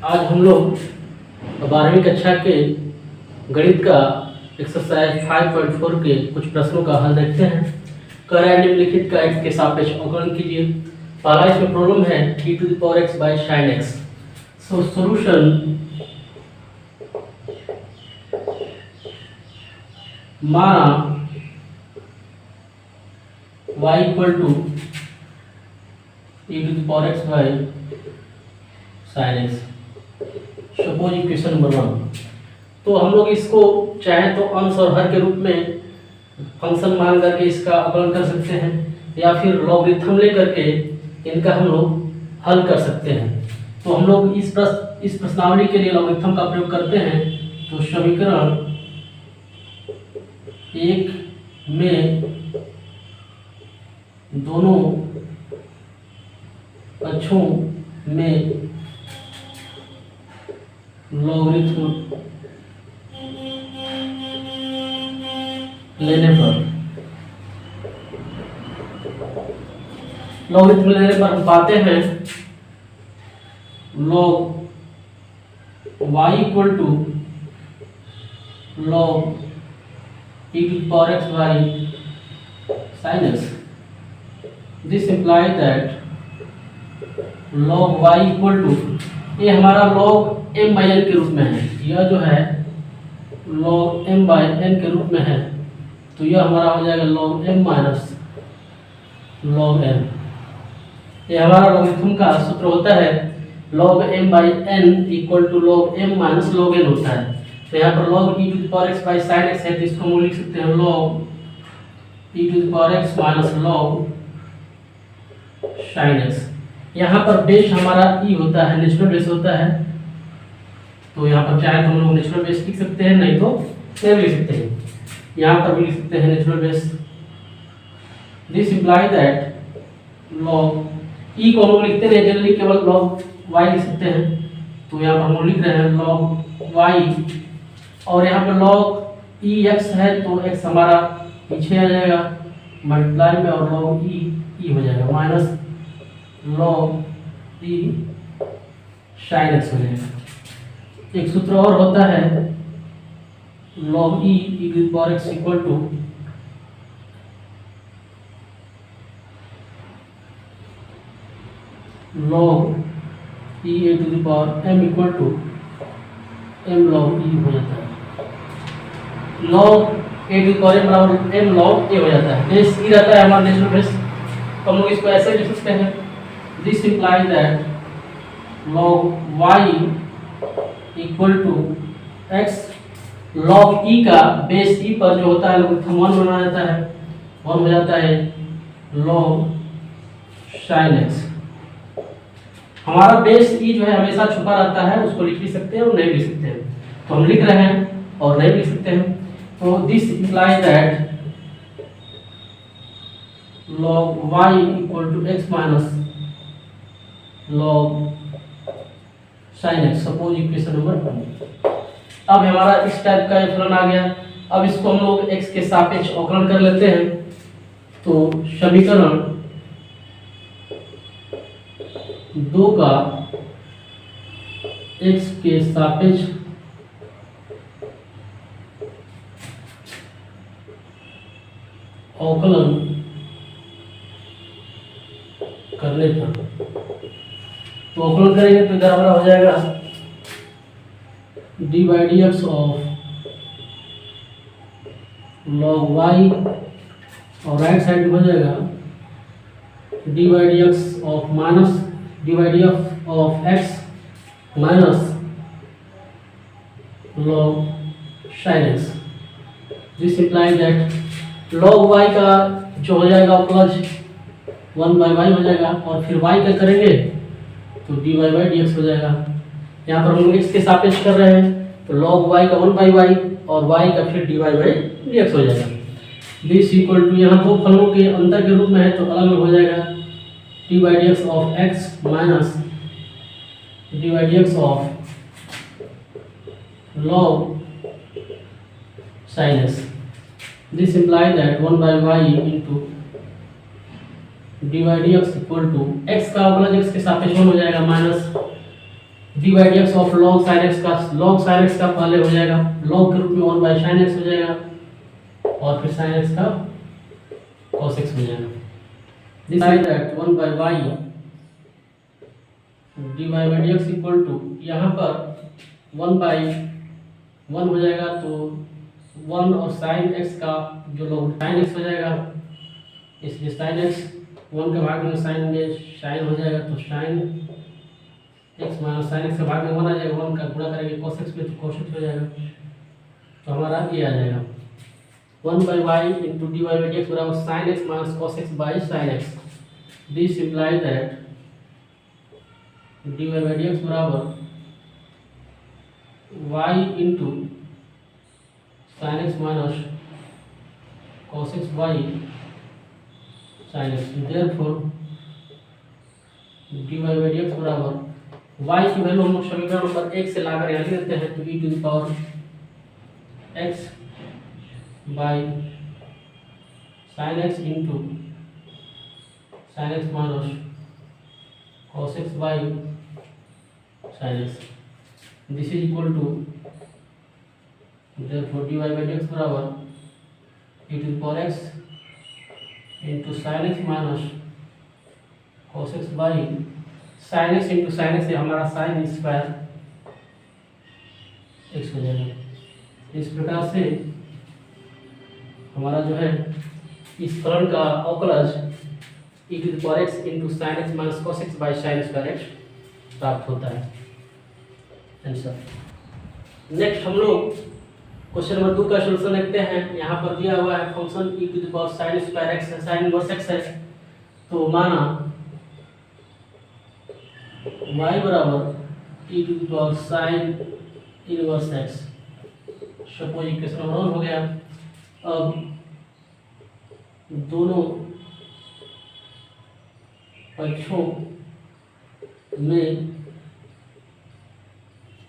आज हम लोग 12वीं कक्षा के गणित का एक्सरसाइज 5.4 के कुछ प्रश्नों का हल देखते हैं। कह रहा है निम्नलिखित का x के सापेक्ष अवकलन कीजिए। पहला इसमें प्रॉब्लम है t⁴x/sin x। सो सॉल्यूशन माना y = e⁴x/sin x। Suppose equation number 1। तो हम लोग इसको चाहे तो अंश और हर के रूप में फंक्शन मान करके इसका अवकलन कर सकते हैं, या फिर लॉगरिथम ले करके इनका हम लोग हल कर सकते हैं। तो हम लोग इस प्रश्नावली के लिए लॉगरिथम का प्रयोग करते हैं। तो समीकरण 1 में दोनों पक्षों में लॉगरिथम लेने पर हम पाते हैं log y = log e⁴x/sin x। This implies that log y = ये हमारा log m/n के रूप में है, यह जो है log m/n के रूप में है, तो यह हमारा हो जाएगा log m - log n। ये हमारा लॉगरिथम का सूत्र होता है log m/n = log m - log n होता है। तो यहाँ पर log e⁴x/sin x है, तो इसको हम लिख सकते हैं log e⁴x - log sin x। यहाँ पर बेस हमारा e होता है, नेचुरल बेस होता है। तो यहाँ पर चाहे तो हम लोग नेचुरल बेस लिख सकते हैं, नहीं तो नहीं लिख सकते हैं। यहाँ पर भी लिख सकते हैं natural base. This imply that log e को हम लोग लिखते हैं जनरली केवल log y लिख सकते हैं। तो यहाँ पर हम लोग लिख रहे हैं log y, और यहाँ पर log e x है, तो x हमारा पीछे आ जाएगा मल्टीप्लाई में, और log e हो जाएगा minus log e sin x हो जाएगा। एक सूत्र और होता है log e⁴x = log e⁴m = m log e हो जाता है। log e⁴m = m log a हो जाता है। बेस e रहता है हमारा नेचुरल बेस, तो हम लोग इसको ऐसे लिख सकते हैं। This implies that log y = x log e का बेस e पर जो होता है लॉगरिथम 1 बना जाता है, 1 हो जाता है log sin x। हमारा बेस e जो है हमेशा छुपा रहता है, उसको लिख भी सकते हैं और नहीं लिख सकते हैं। तो हम लिख रहे हैं और नहीं लिख सकते हैं। तो this implies that log y = x - log sin x। Suppose equation number 1। अब हमारा इस टाइप का फलन आ गया। अब इसको हम लोग x के सापेक्ष अवकलन कर लेते हैं। तो समीकरण 2 का x के सापेक्ष अवकलन करने पर, तो अवकलन करेंगे तो इधर हमारा हो जाएगा d/dx ऑफ log y, और राइट साइड में हो जाएगा d/dx of minus d/df of x minus log sin x। This implies that log y का जो हो जाएगा प्लस 1/y हो जाएगा, और फिर y का करेंगे तो dy/dx हो जाएगा। यहाँ पर हम लोग x के सापेक्ष कर रहे हैं, तो log y का 1/y और y का फिर dy/dx हो जाएगा। दिस इक्वल टू यहाँ दो फलों के अंतर के रूप में है, तो अलग हो जाएगा d/dx of x minus dy/dx of log sin x। This implies that 1/y into dy dx equal to x का अवकलज x के सापेक्ष 1 हो जाएगा minus d by d x of log sine x का, लॉग साइन एक्स का पहले हो जाएगा लॉग के रूप में 1 बाई साइन एक्स हो जाएगा और फिर साइन एक्स का cos x हो जाएगा। This is that 1 by y d y by d x equal to, यहाँ पर 1 बाई 1 हो जाएगा तो 1 और साइन एक्स का जो लोग साइन एक्स हो जाएगा, इसलिए साइन एक्स 1 के भाग में साइन हो जाएगा तो sign x minus sine x के भाग में 1 आ जाएगा, 1 का गुणा करेंगे cos x में तो cos x हो जाएगा, तो हमारा ये आ जाएगा 1 by y into d y by d x बराबर sine x minus cos x by sine x. This implies that d y by d x बराबर y into sine x minus cos x by sine x. Therefore d y by d x बराबर y की value हम लोग समीकरण number 1 से लाकर यहाँ लिख देते हैं, तो e to the power x by sine x into sine x minus cos x by sine x. This is equal to therefore dy by dx बराबर e to the power x into sine x minus cos x by sine x into sine x से हमारा sign square x हो जाएगा। इस प्रकार से हमारा जो है इस फलन का अवकलज e to the power x into sine x minus cos x by sine square x प्राप्त होता है। आंसर। नेक्स्ट हम लोग क्वेश्चन नंबर 2 का सॉल्यूशन देखते हैं। यहाँ पर दिया हुआ है function e to the power sine square x है, साइन इनवर्स एक्स है, तो माना y बराबर e to the power sine inverse x. Suppose equation number 1 हो गया। अब दोनों पक्षों में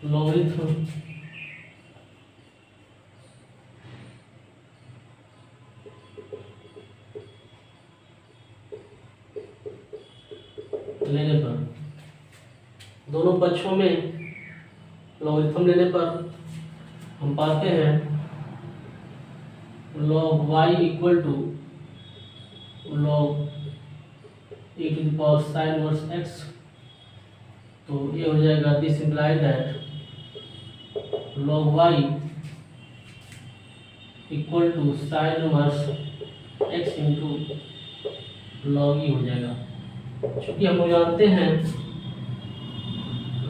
लॉगरिथम लेने पर, दोनों पक्षों में लॉगरिथम लेने पर हम पाते हैं log y equal to log e to the power sine inverse x। तो ये हो जाएगा, this implies that log y equal to sine inverse x into log e हो जाएगा। चूँकि हम लोग जानते हैं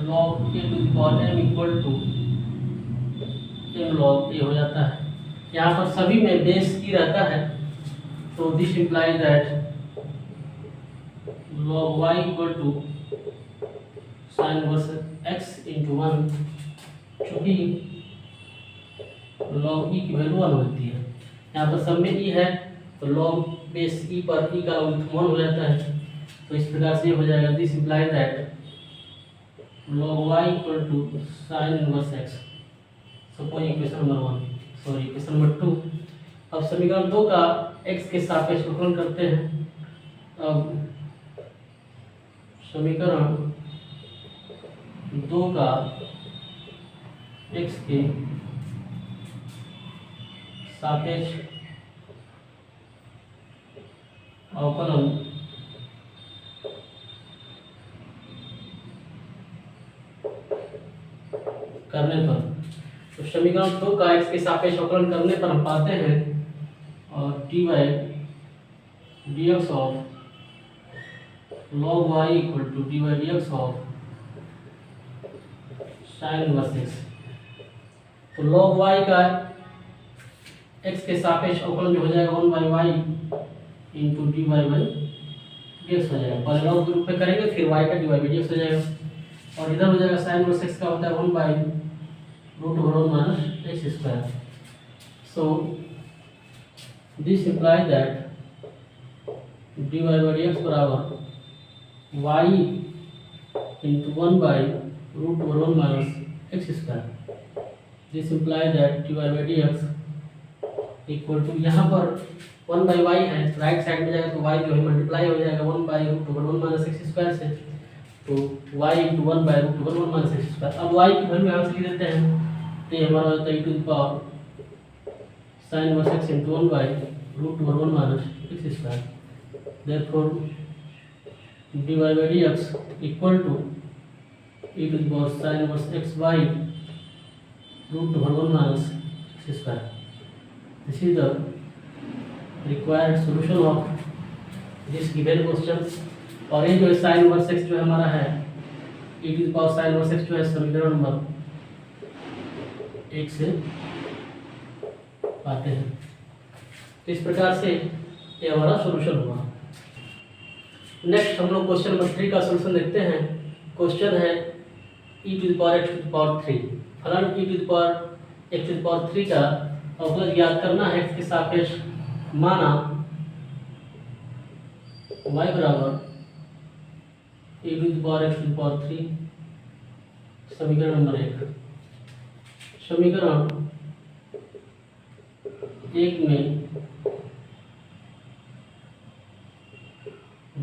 log a to the power m equal to m log a हो जाता है। यहाँ पर सभी में बेस e रहता है, तो this implies that log y equal to sine inverse x into 1। चूँकि log e की वैल्यू 1 होती है, यहाँ पर सब में e है तो log बेस e पर e का लॉगरिथम 1 हो जाता है। तो इस प्रकार से हो जाएगा, this implies that log y equal to sine inverse x। Suppose equation number 1, sorry equation number 2। अब समीकरण 2 का x के सापेक्ष अवकलन करते हैं। अब समीकरण 2 का x के सापेक्ष अवकलन करने पर, तो समीकरण 2 का x के सापेक्ष अवकलन करने पर हम पाते हैं और dy dx of log y equal to dy dx of sine inverse x। तो log y का x के सापेक्ष अवकलन जो हो जाएगा 1 by y into d y by dx हो जाएगा। पहले log के रूप में करेंगे, फिर y का dy बाई dx हो जाएगा, और इधर हो जाएगा साइन इनवर्स x का होता है 1 by root over 1 minus x square. So this implies that d y by d x बराबर y into 1 by root over 1 minus x square. This implies that d y by d x equal to, यहाँ पर 1 by y है, right side में जाएगा तो Y जो है multiply हो जाएगा 1 by root over 1 minus x square से। तो y into 1 by root over 1 minus x square. अब y की वैल्यू यहाँ से लिख देते हैं, तो ये हमारा होता है e to the power sine inverse x into 1 by root over 1 minus x square. Therefore dy by dx equal to e to the power sine inverse x by root over 1 minus x square. This is the required solution of this given question. और ये जो sign inverse x जो हमारा है e to the power sine inverse x जो है समीकरण number 1 से पाते हैं। तो इस प्रकार से ये हमारा सॉल्यूशन हुआ। नेक्स्ट हम लोग क्वेश्चन नंबर 3 का सॉल्यूशन देखते हैं। क्वेश्चन है e to the power x to the power 3, फलन e to the power x to the power 3 का अवकलज ज्ञात करना है x के सापेक्ष। माना y बराबर e to the power x to the power 3 समीकरण नंबर 1। समीकरण 1 में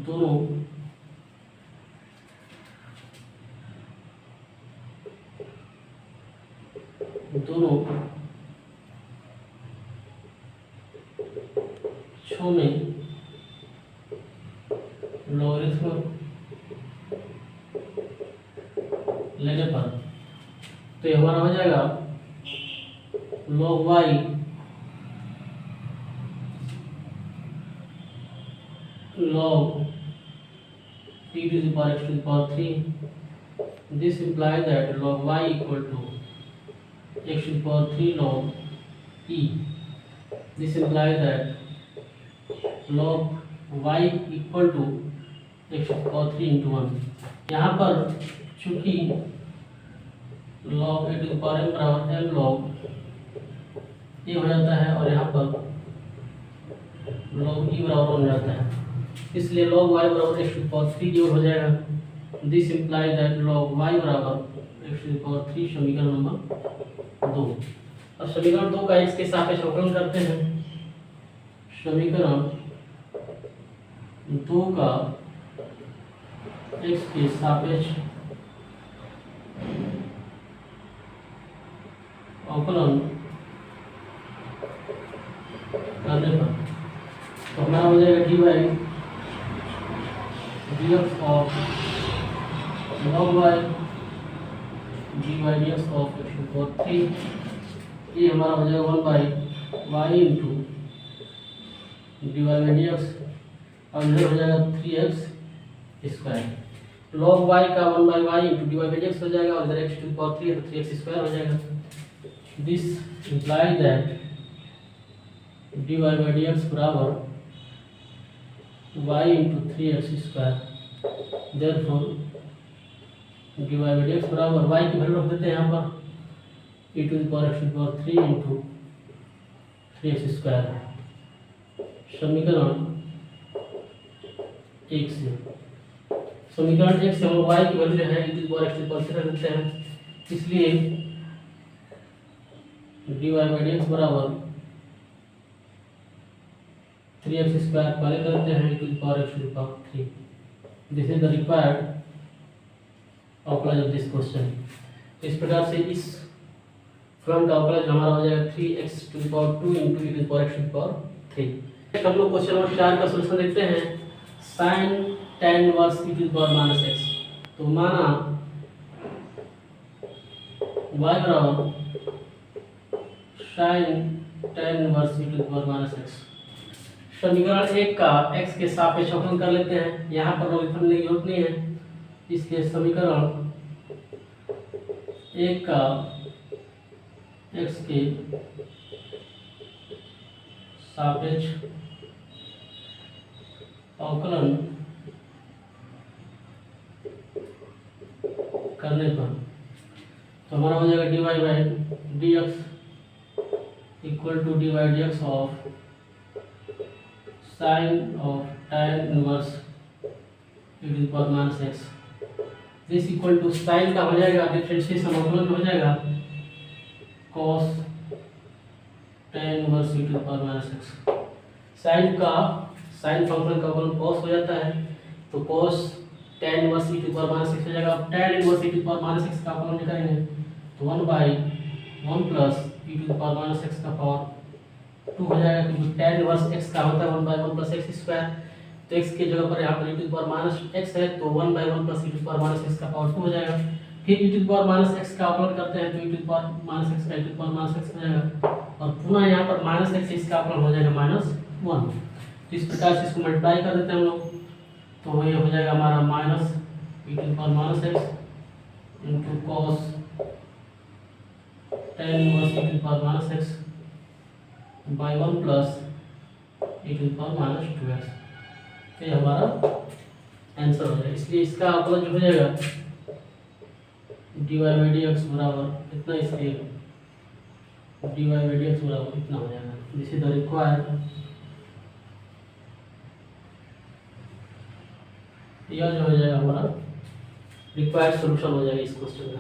दोनों पक्षों में लॉगरिथम लेने पर तो ये हमारा हो जाएगा log y log e to the power x to the power 3. This implies that log y equal to x to the power 3 log e. This implies that log y equal to x to the power 3 into 1. यहाँ पर चूंकि log e to the power m बराबर m log e हो जाता है और यहाँ पर log e बराबर हो जाता है, इसलिए log y बराबर x to the power 3 हो जाएगा। This imply that log y बराबर x to the power 3 समीकरण नंबर 2। अब समीकरण 2 का x के सापेक्ष अवकलन करते हैं। समीकरण 2 का x के सापेक्ष अवकलन करने पर तो हमारा हो जाएगा dy dx of log y dy dx of x to the power 3। ये हमारा हो जाएगा 1 by y into dy by dx और इधर हो जाएगा 3x स्क्वायर। log y का 1 by y into dy by dx हो जाएगा और इधर x to the power 3 है तो 3x स्क्वायर हो जाएगा। This implies that dy by dx बराबर y into 3x square. Therefore dy by dx बराबर y की वैल्यू रख देते हैं यहाँ पर e to the power x to the power 3 into 3x square. समीकरण 1 से समीकरण 1 से हम y की वैल्यू जो है e to the power x to the power 3 रख देते हैं, इसलिए dy by dx बराबर 3x स्क्वायर पहले कर देते हैं e to the power x to the power 3। This is the required अवकलज ऑफ दिस क्वेश्चन। इस प्रकार से इस फलन का अवकलज हमारा हो जाएगा 3x to the power 2 into e to the power x to the power 3। हम लोग क्वेश्चन नंबर 4 का सॉल्यूशन देखते हैं। sin tan inverse e to the power minus x। तो माना y बराबर sin tan inverse e to the power minus x। समीकरण 1 का x के सापेक्ष अवकलन कर लेते हैं। यहाँ पर लॉगरिथम लेने की जरूरत नहीं है, इसलिए समीकरण 1 का x के सापेक्ष अवकलन करने पर तो हमारा हो जाएगा dy by dx equal to dy dx of sine of tan inverse e to the power minus x। This equal to sine का हो जाएगा डिफरेंशिएशन अवकलन हो जाएगा cos tan inverse e to the power minus x। Sine function का अवकलन cos हो जाता है, तो cos tan inverse e to power minus x हो जाएगा। अब tan inverse e to power minus x का अवकलन करेंगे तो 1/1 plus e to power minus x का पावर 2 हो जाएगा, क्योंकि tan इनवर्स x का होता है 1/1 प्लस एक्स स्क्वायर। तो x की जगह पर यहाँ पर e to power minus x है, तो 1/1 plus e to power minus x का पावर 2 हो जाएगा। फिर e to power minus x का अवकलन करते हैं तो e to power minus x का e to power minus x हो जाएगा, और पुनः यहाँ पर माइनस एक्स इसका अवकलन हो जाएगा -1। तो इस प्रकार से इसको मल्टीप्लाई कर देते हैं हम लोग, तो ये हो जाएगा हमारा minus e to power minus x into cos tan inverse e to power minus x by 1 plus e to power minus 2x। तो ये हमारा आंसर हो जाएगा। इसलिए इसका अवकलन जो हो जाएगा dy बाई dx बराबर इतना, इसलिए dy बाई dx बराबर इतना हो जाएगा। दिस इज द रिक्वायर्ड, यह जो हो जाएगा हमारा रिक्वायर्ड सॉल्यूशन हो जाएगा इस क्वेश्चन का।